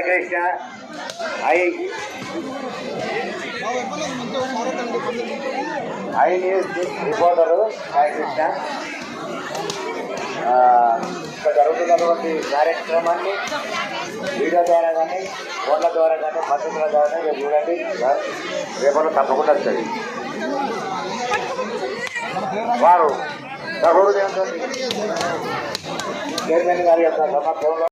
Krishna, I news reporter, Krishna. ఇక్కడ జరుగుతున్నటువంటి కార్యక్రమాన్ని వీడియో ద్వారా కానీ ఫోన్ల ద్వారా కానీ పత్రికల ద్వారా చూడండి. రేపట్లో తప్పకుండా వస్తుంది. వారు చైర్మన్ గారి యొక్క సమక్షంలో